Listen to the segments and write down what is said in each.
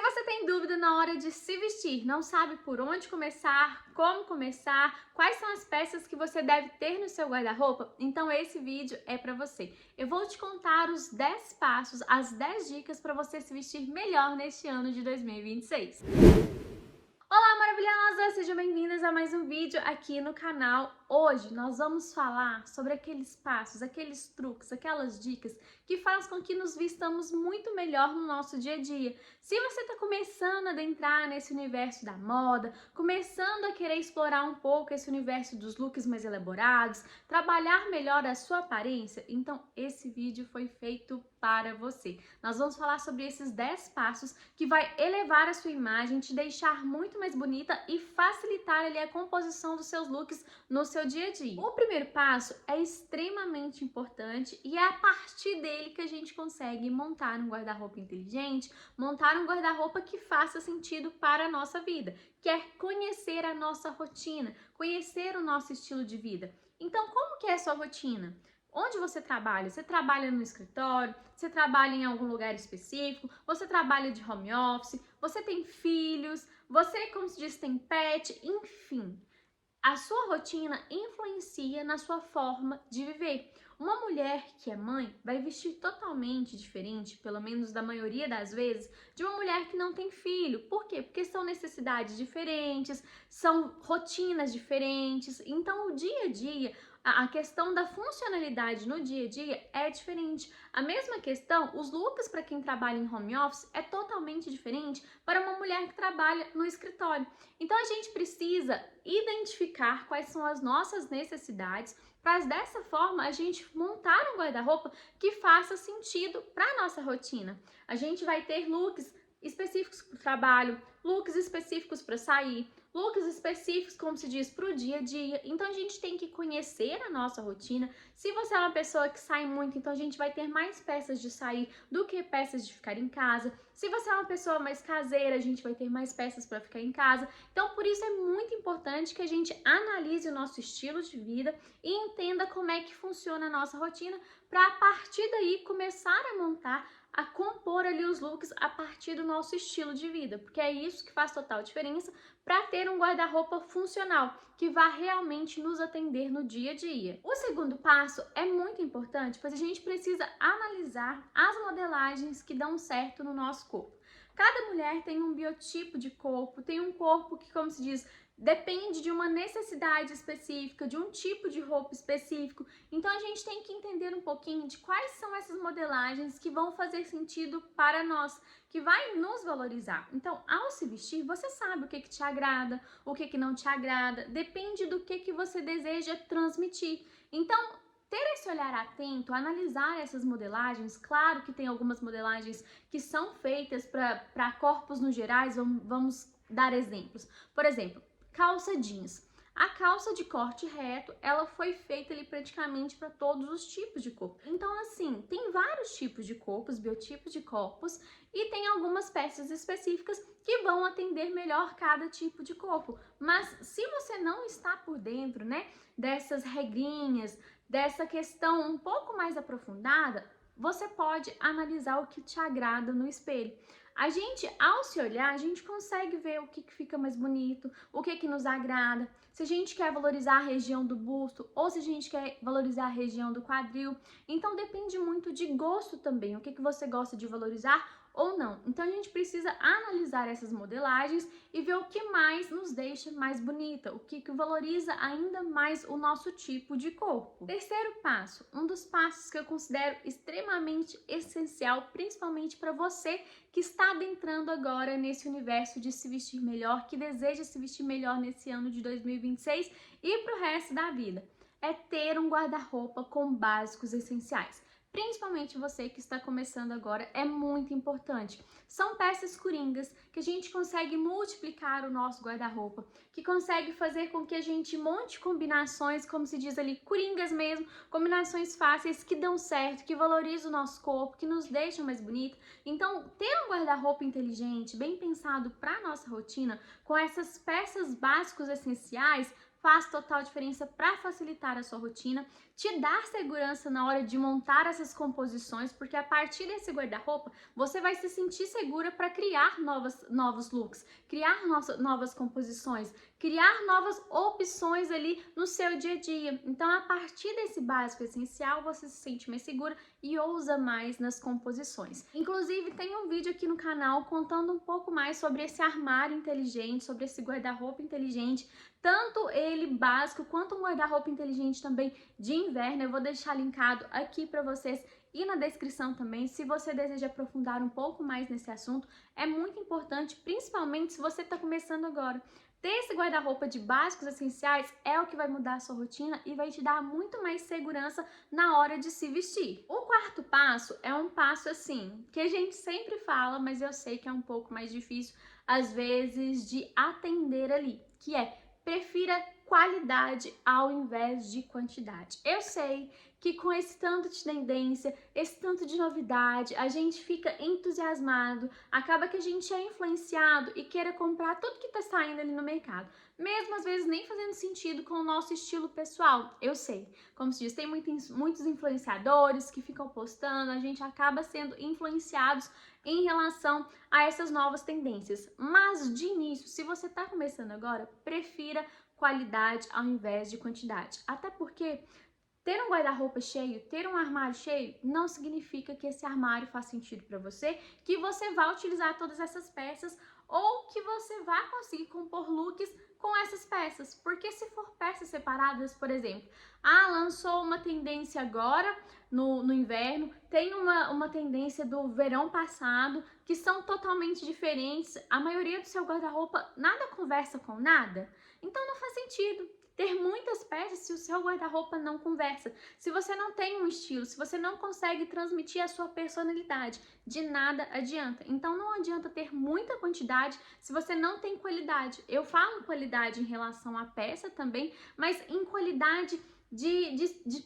você tem dúvida na hora de se vestir, não sabe por onde começar, como começar, quais são as peças que você deve ter no seu guarda-roupa, então esse vídeo é para você. Eu vou te contar os 10 passos, as 10 dicas para você se vestir melhor neste ano de 2026. Olá, maravilhosa! Sejam bem-vindas a mais um vídeo aqui no canal. Hoje nós vamos falar sobre aqueles passos, aqueles truques, aquelas dicas que fazem com que nos vistamos muito melhor no nosso dia a dia. Se você está começando a adentrar nesse universo da moda, começando a querer explorar um pouco esse universo dos looks mais elaborados, trabalhar melhor a sua aparência, então esse vídeo foi feito para você. Nós vamos falar sobre esses 10 passos que vai elevar a sua imagem, te deixar muito mais bonita e facilitar ali a composição dos seus looks no seu dia a dia. O primeiro passo é extremamente importante e é a partir dele que a gente consegue montar um guarda-roupa inteligente, montar um guarda-roupa que faça sentido para a nossa vida, que é conhecer a nossa rotina, conhecer o nosso estilo de vida. Então, como que é a sua rotina? Onde você trabalha? Você trabalha no escritório? Você trabalha em algum lugar específico? Você trabalha de home office? Você tem filhos? Você, como se diz, tem pet? Enfim, a sua rotina influencia na sua forma de viver. Uma mulher que é mãe vai vestir totalmente diferente, pelo menos da maioria das vezes, de uma mulher que não tem filho. Por quê? Porque são necessidades diferentes, são rotinas diferentes. Então, o dia a dia, a questão da funcionalidade no dia a dia é diferente. A mesma questão, os looks para quem trabalha em home office é totalmente diferente para uma mulher que trabalha no escritório. Então a gente precisa identificar quais são as nossas necessidades para dessa forma a gente montar um guarda-roupa que faça sentido para a nossa rotina. A gente vai ter looks específicos para o trabalho, looks específicos para sair, looks específicos, como se diz, para o dia a dia. Então a gente tem que conhecer a nossa rotina. Se você é uma pessoa que sai muito, então a gente vai ter mais peças de sair do que peças de ficar em casa. Se você é uma pessoa mais caseira, a gente vai ter mais peças para ficar em casa. Então por isso é muito importante que a gente analise o nosso estilo de vida e entenda como é que funciona a nossa rotina para a partir daí começar a montar, a compor ali os looks a partir do nosso estilo de vida, porque é isso que faz total diferença para ter um guarda-roupa funcional, que vá realmente nos atender no dia a dia. O segundo passo é muito importante, pois a gente precisa analisar as modelagens que dão certo no nosso corpo. Cada mulher tem um biotipo de corpo, tem um corpo que, como se diz, depende de uma necessidade específica, de um tipo de roupa específico. Então a gente tem que entender um pouquinho de quais são essas modelagens que vão fazer sentido para nós, que vai nos valorizar. Então, ao se vestir, você sabe o que te agrada, o que não te agrada, depende do que você deseja transmitir. Então, ter esse olhar atento, analisar essas modelagens, claro que tem algumas modelagens que são feitas para corpos no gerais, vamos dar exemplos. Por exemplo, calça jeans. A calça de corte reto, ela foi feita ali praticamente para todos os tipos de corpo. Então, assim, tem vários tipos de corpos, biotipos de corpos, e tem algumas peças específicas que vão atender melhor cada tipo de corpo. Mas se você não está por dentro, né, dessas regrinhas, dessa questão um pouco mais aprofundada, você pode analisar o que te agrada no espelho. A gente, ao se olhar, a gente consegue ver o que fica mais bonito, o que nos agrada, se a gente quer valorizar a região do busto ou se a gente quer valorizar a região do quadril. Então depende muito de gosto também, o que você gosta de valorizar ou não. Então a gente precisa analisar essas modelagens e ver o que mais nos deixa mais bonita, o que valoriza ainda mais o nosso tipo de corpo. Terceiro passo, um dos passos que eu considero extremamente essencial, principalmente para você que está adentrando agora nesse universo de se vestir melhor, que deseja se vestir melhor nesse ano de 2026 e para o resto da vida, é ter um guarda-roupa com básicos essenciais. Principalmente você que está começando agora, é muito importante. São peças coringas que a gente consegue multiplicar o nosso guarda-roupa, que consegue fazer com que a gente monte combinações, como se diz ali, coringas mesmo, combinações fáceis que dão certo, que valorizam o nosso corpo, que nos deixam mais bonito. Então, ter um guarda-roupa inteligente, bem pensado para a nossa rotina, com essas peças básicas essenciais, faz total diferença para facilitar a sua rotina, te dar segurança na hora de montar essas composições, porque a partir desse guarda-roupa você vai se sentir segura para criar novos looks, criar novas composições, criar novas opções ali no seu dia a dia. Então, a partir desse básico essencial, você se sente mais segura e ousa mais nas composições. Inclusive, tem um vídeo aqui no canal contando um pouco mais sobre esse armário inteligente, sobre esse guarda-roupa inteligente, tanto ele básico quanto um guarda-roupa inteligente também de inverno. Eu vou deixar linkado aqui para vocês e na descrição também, se você deseja aprofundar um pouco mais nesse assunto. É muito importante, principalmente se você está começando agora. Ter esse guarda-roupa de básicos essenciais é o que vai mudar a sua rotina e vai te dar muito mais segurança na hora de se vestir. O quarto passo é um passo assim, que a gente sempre fala, mas eu sei que é um pouco mais difícil às vezes de atender ali, que é: prefira qualidade ao invés de quantidade. Eu sei que com esse tanto de tendência, esse tanto de novidade, a gente fica entusiasmado, acaba que a gente é influenciado e queira comprar tudo que tá saindo ali no mercado, mesmo às vezes nem fazendo sentido com o nosso estilo pessoal. Eu sei, como se diz, tem muitos influenciadores que ficam postando, a gente acaba sendo influenciados em relação a essas novas tendências. Mas de início, se você está começando agora, prefira qualidade ao invés de quantidade. Até porque ter um guarda-roupa cheio, ter um armário cheio, não significa que esse armário faz sentido para você, que você vai utilizar todas essas peças ou que você vai conseguir compor looks com essas peças. Porque se for peças separadas, por exemplo, lançou uma tendência agora no inverno, tem uma tendência do verão passado, que são totalmente diferentes, a maioria do seu guarda-roupa nada conversa com nada, então não faz sentido ter muitas peças se o seu guarda-roupa não conversa. Se você não tem um estilo, se você não consegue transmitir a sua personalidade, de nada adianta. Então não adianta ter muita quantidade se você não tem qualidade. Eu falo qualidade em relação à peça também, mas em qualidade de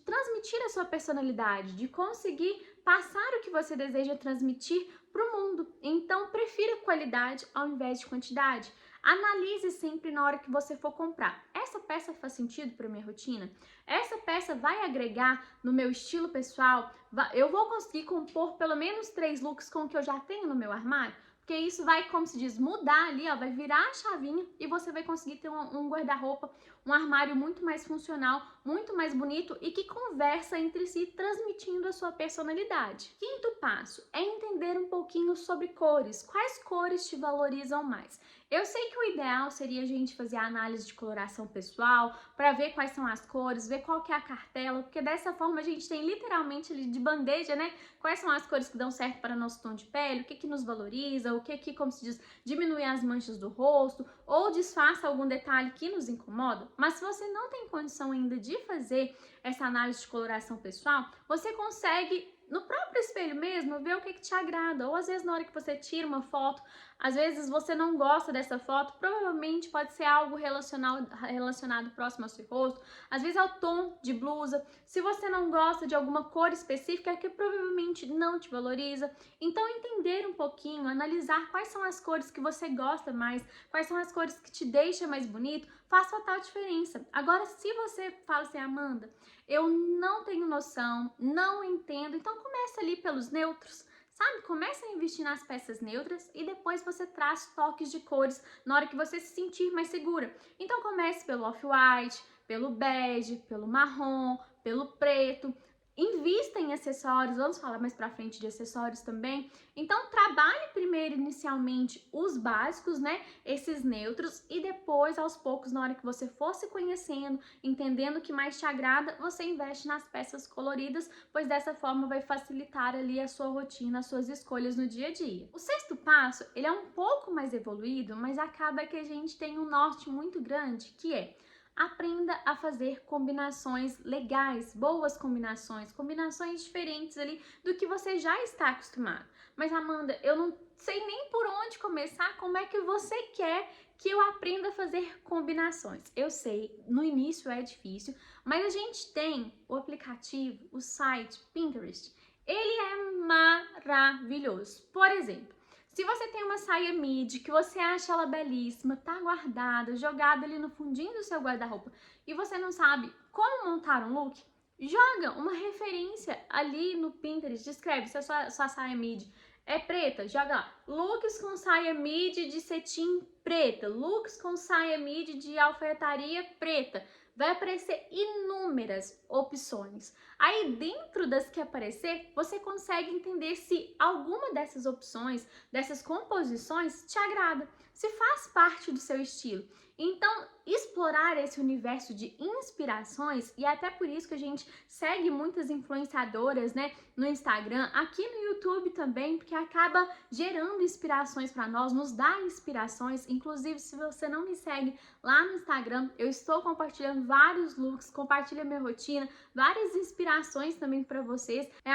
transmitir a sua personalidade, de conseguir passar o que você deseja transmitir para o mundo. Então prefira qualidade ao invés de quantidade. Analise sempre na hora que você for comprar. Essa peça faz sentido para minha rotina? Essa peça vai agregar no meu estilo pessoal? Eu vou conseguir compor pelo menos 3 looks com o que eu já tenho no meu armário? Porque isso vai, como se diz, mudar ali, ó, vai virar a chavinha e você vai conseguir ter um guarda-roupa, um armário muito mais funcional, muito mais bonito e que conversa entre si, transmitindo a sua personalidade. Quinto passo é entender um pouquinho sobre cores. Quais cores te valorizam mais? Eu sei que o ideal seria a gente fazer a análise de coloração pessoal para ver quais são as cores, ver qual que é a cartela, porque dessa forma a gente tem literalmente ali de bandeja, né? Quais são as cores que dão certo para nosso tom de pele, o que que nos valoriza, o que que, como se diz, diminui as manchas do rosto ou disfarça algum detalhe que nos incomoda. Mas se você não tem condição ainda de fazer essa análise de coloração pessoal, você consegue no próprio espelho mesmo, ver o que te agrada. Ou às vezes na hora que você tira uma foto, às vezes você não gosta dessa foto, provavelmente pode ser algo relacionado próximo ao seu rosto, às vezes ao tom de blusa. Se você não gosta de alguma cor específica, é que provavelmente não te valoriza. Então entender um pouquinho, analisar quais são as cores que você gosta mais, quais são as cores que te deixam mais bonito, faz total diferença. Agora, se você fala assim: Amanda, eu não tenho noção, não entendo, então começa ali pelos neutros, sabe? Começa a investir nas peças neutras e depois você traz toques de cores na hora que você se sentir mais segura. Então comece pelo off-white, pelo bege, pelo marrom, pelo preto. Invista em acessórios, vamos falar mais pra frente de acessórios também. Então trabalhe primeiro inicialmente os básicos, né, esses neutros, e depois aos poucos, na hora que você for se conhecendo, entendendo o que mais te agrada, você investe nas peças coloridas, pois dessa forma vai facilitar ali a sua rotina, as suas escolhas no dia a dia. O sexto passo, ele é um pouco mais evoluído, mas acaba que a gente tem um norte muito grande, que é: aprenda a fazer combinações legais, boas combinações, combinações diferentes ali do que você já está acostumado. Mas Amanda, eu não sei nem por onde começar, como é que você quer que eu aprenda a fazer combinações? Eu sei, no início é difícil, mas a gente tem o aplicativo, o site Pinterest. Ele é maravilhoso. Por exemplo, Se você tem uma saia midi que você acha ela belíssima, tá guardada, jogada ali no fundinho do seu guarda-roupa e você não sabe como montar um look, joga uma referência ali no Pinterest, escreve se a sua saia midi é preta, joga lá, looks com saia midi de cetim preta, looks com saia midi de alfaiataria preta. Vai aparecer inúmeras opções. Aí, dentro das que aparecer, você consegue entender se alguma dessas opções, dessas composições, te agrada, se faz parte do seu estilo. Então, explorar esse universo de inspirações, e até por isso que a gente segue muitas influenciadoras, né, no Instagram, aqui no YouTube também, porque acaba gerando inspirações para nós, nos dá inspirações. Inclusive, se você não me segue lá no Instagram, eu estou compartilhando vários looks, compartilho minha rotina, várias inspirações também para vocês. É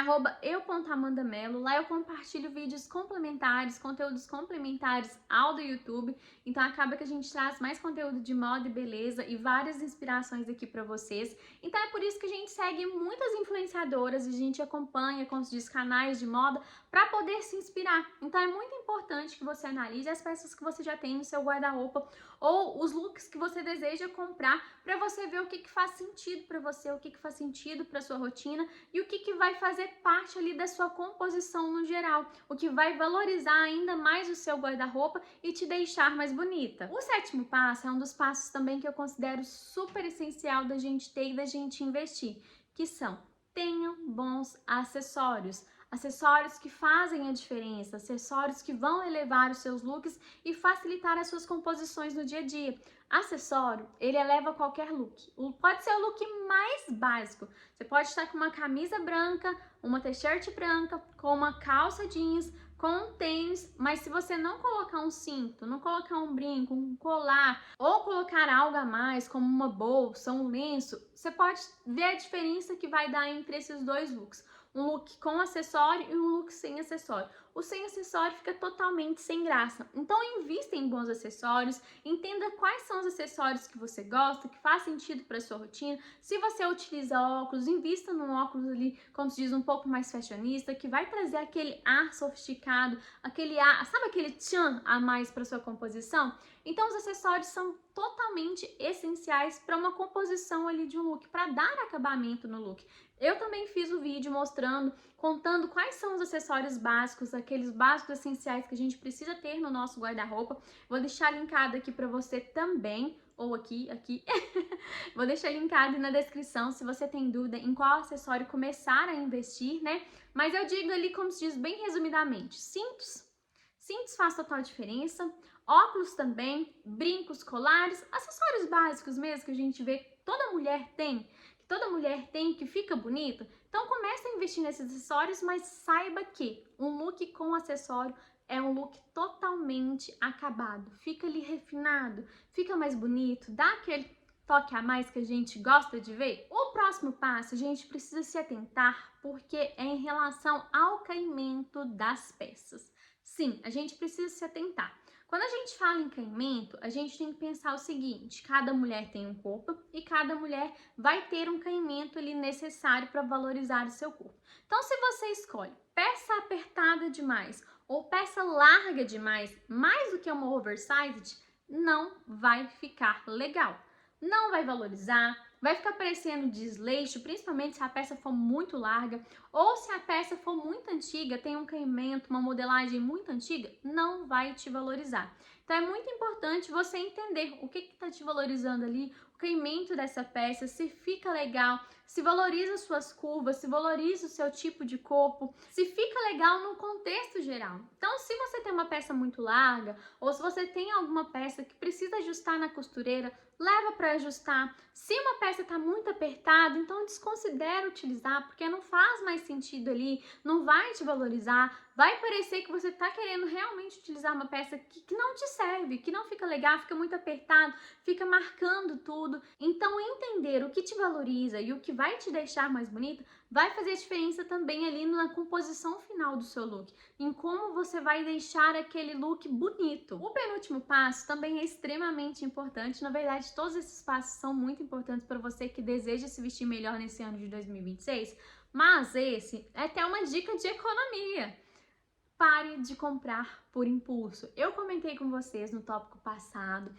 @eu.amandamelo. Lá eu compartilho vídeos complementares, conteúdos complementares ao do YouTube. Então acaba que a gente traz mais conteúdo de moda e beleza e várias inspirações aqui para vocês. Então é por isso que a gente segue muitas influenciadoras e a gente acompanha, como se diz, canais de moda para poder se inspirar. Então é muito importante que você analise as peças que você já tem no seu guarda-roupa ou os looks que você deseja comprar para você ver o que faz sentido para você, o que faz sentido para sua rotina e o que vai fazer parte ali da sua composição no geral, o que vai valorizar ainda mais o seu guarda-roupa e te deixar mais bonita. O 7º passo é um dos passos também que eu considero super essencial da gente ter e da gente investir, que são: tenham bons acessórios. Acessórios que fazem a diferença, acessórios que vão elevar os seus looks e facilitar as suas composições no dia a dia. Acessório, ele eleva qualquer look. Pode ser o look mais básico. Você pode estar com uma camisa branca, uma t-shirt branca, com uma calça jeans, com um tênis, mas se você não colocar um cinto, não colocar um brinco, um colar, ou colocar algo a mais, como uma bolsa, um lenço, você pode ver a diferença que vai dar entre esses dois looks. Um look com acessório e um look sem acessório. O sem acessório fica totalmente sem graça. Então invista em bons acessórios, entenda quais são os acessórios que você gosta, que faz sentido para sua rotina. Se você utiliza óculos, invista num óculos ali, como se diz, um pouco mais fashionista, que vai trazer aquele ar sofisticado, aquele ar, sabe aquele tchan a mais para sua composição? Então os acessórios são totalmente essenciais para uma composição ali de um look, para dar acabamento no look. Eu também fiz o vídeo mostrando, contando quais são os acessórios básicos, aqueles básicos essenciais que a gente precisa ter no nosso guarda-roupa. Vou deixar linkado aqui para você também, ou aqui. Vou deixar linkado na descrição se você tem dúvida em qual acessório começar a investir, né? Mas eu digo ali, como se diz bem resumidamente, cintos faz total diferença, óculos também, brincos, colares, acessórios básicos mesmo que a gente vê que toda mulher tem, que fica bonito. Então comece a investir nesses acessórios, mas saiba que um look com acessório é um look totalmente acabado, fica ali refinado, fica mais bonito, dá aquele toque a mais que a gente gosta de ver. O próximo passo a gente precisa se atentar porque é em relação ao caimento das peças. Sim, a gente precisa se atentar. Quando a gente fala em caimento, a gente tem que pensar o seguinte: cada mulher tem um corpo e cada mulher vai ter um caimento ali necessário para valorizar o seu corpo. Então, se você escolhe peça apertada demais ou peça larga demais, mais do que uma oversized, não vai ficar legal. Não vai valorizar, vai ficar parecendo desleixo, principalmente se a peça for muito larga ou se a peça for muito antiga, tem um caimento, uma modelagem muito antiga, não vai te valorizar. Então é muito importante você entender o que está te valorizando ali, o caimento dessa peça, se fica legal, se valoriza suas curvas, se valoriza o seu tipo de corpo, se fica legal no contexto geral. Então, se você tem uma peça muito larga ou se você tem alguma peça que precisa ajustar na costureira, leva para ajustar. Se uma peça está muito apertada, então desconsidera utilizar, porque não faz mais sentido ali, não vai te valorizar, vai parecer que você está querendo realmente utilizar uma peça que não te serve, que não fica legal, fica muito apertado, fica marcando tudo. Então entender o que te valoriza e o que vai te deixar mais bonita vai fazer diferença também ali na composição final do seu look, em como você vai deixar aquele look bonito. O penúltimo passo também é extremamente importante, na verdade todos esses passos são muito importantes para você que deseja se vestir melhor nesse ano de 2026, mas esse é até uma dica de economia. pare de comprar por impulso. Eu comentei com vocês no tópico passado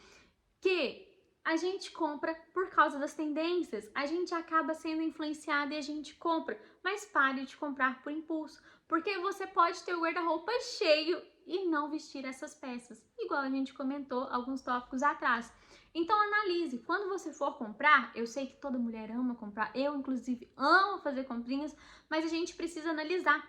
que a gente compra por causa das tendências, a gente acaba sendo influenciada e a gente compra, mas pare de comprar por impulso, porque você pode ter o guarda-roupa cheio e não vestir essas peças, igual a gente comentou alguns tópicos atrás. Então analise, quando você for comprar, eu sei que toda mulher ama comprar, eu inclusive amo fazer comprinhas, mas a gente precisa analisar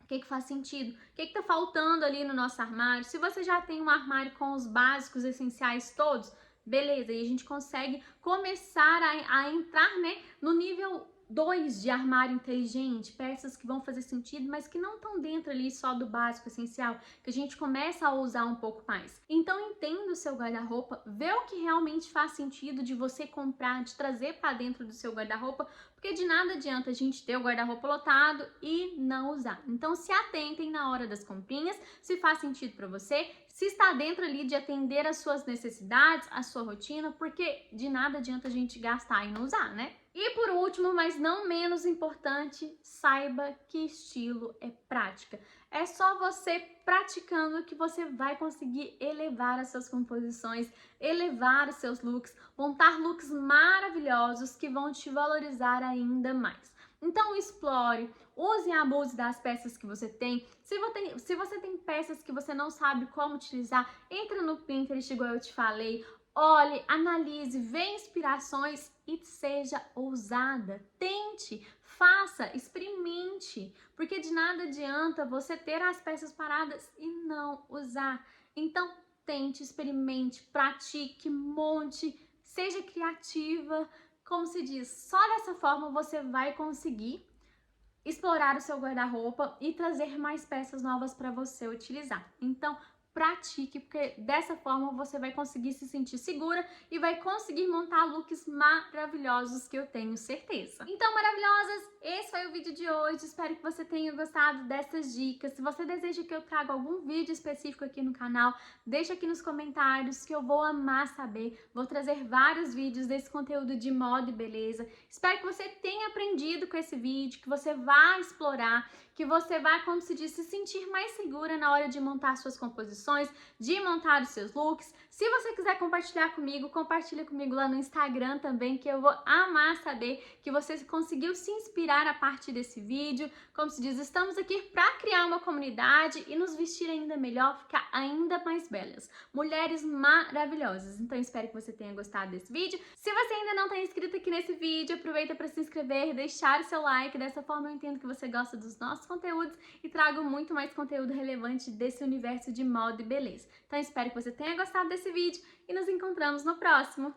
o que faz sentido, o que tá faltando ali no nosso armário. Se você já tem um armário com os básicos essenciais todos, beleza, e a gente consegue começar a entrar, né, no nível 2 de armário inteligente, peças que vão fazer sentido, mas que não estão dentro ali só do básico essencial, que a gente começa a usar um pouco mais. Então entenda o seu guarda-roupa, vê o que realmente faz sentido de você comprar, de trazer para dentro do seu guarda-roupa, porque de nada adianta a gente ter o guarda-roupa lotado e não usar. Então se atentem na hora das comprinhas, se faz sentido para você, se está dentro ali de atender as suas necessidades, a sua rotina, porque de nada adianta a gente gastar e não usar, né? E por último, mas não menos importante, saiba que estilo é prática. É só você praticando que você vai conseguir elevar as suas composições, elevar os seus looks, montar looks maravilhosos que vão te valorizar ainda mais. Então explore, use e abuse das peças que você tem. Se você tem peças que você não sabe como utilizar, entra no Pinterest, igual eu te falei. Olhe, analise, vê inspirações e seja ousada. Tente, faça, experimente, porque de nada adianta você ter as peças paradas e não usar. Então, tente, experimente, pratique, monte, seja criativa. Como se diz, só dessa forma você vai conseguir explorar o seu guarda-roupa e trazer mais peças novas para você utilizar. Então, pratique, porque dessa forma você vai conseguir se sentir segura e vai conseguir montar looks maravilhosos, que eu tenho certeza. Então, maravilhosas, esse foi o vídeo de hoje. Espero que você tenha gostado dessas dicas. Se você deseja que eu traga algum vídeo específico aqui no canal, deixa aqui nos comentários que eu vou amar saber. Vou trazer vários vídeos desse conteúdo de moda e beleza. Espero que você tenha aprendido com esse vídeo, que você vá explorar, que você vai, como se diz, se sentir mais segura na hora de montar suas composições, de montar os seus looks. Se você quiser compartilhar comigo, compartilha comigo lá no Instagram também, que eu vou amar saber que você conseguiu se inspirar a partir desse vídeo. Como se diz, estamos aqui para criar uma comunidade e nos vestir ainda melhor, ficar ainda mais belas. Mulheres maravilhosas. Então espero que você tenha gostado desse vídeo. Se você ainda não está inscrito aqui nesse vídeo, aproveita para se inscrever, deixar o seu like. Dessa forma eu entendo que você gosta dos nossos conteúdos e trago muito mais conteúdo relevante desse universo de moda e beleza. Então espero que você tenha gostado desse vídeo e nos encontramos no próximo.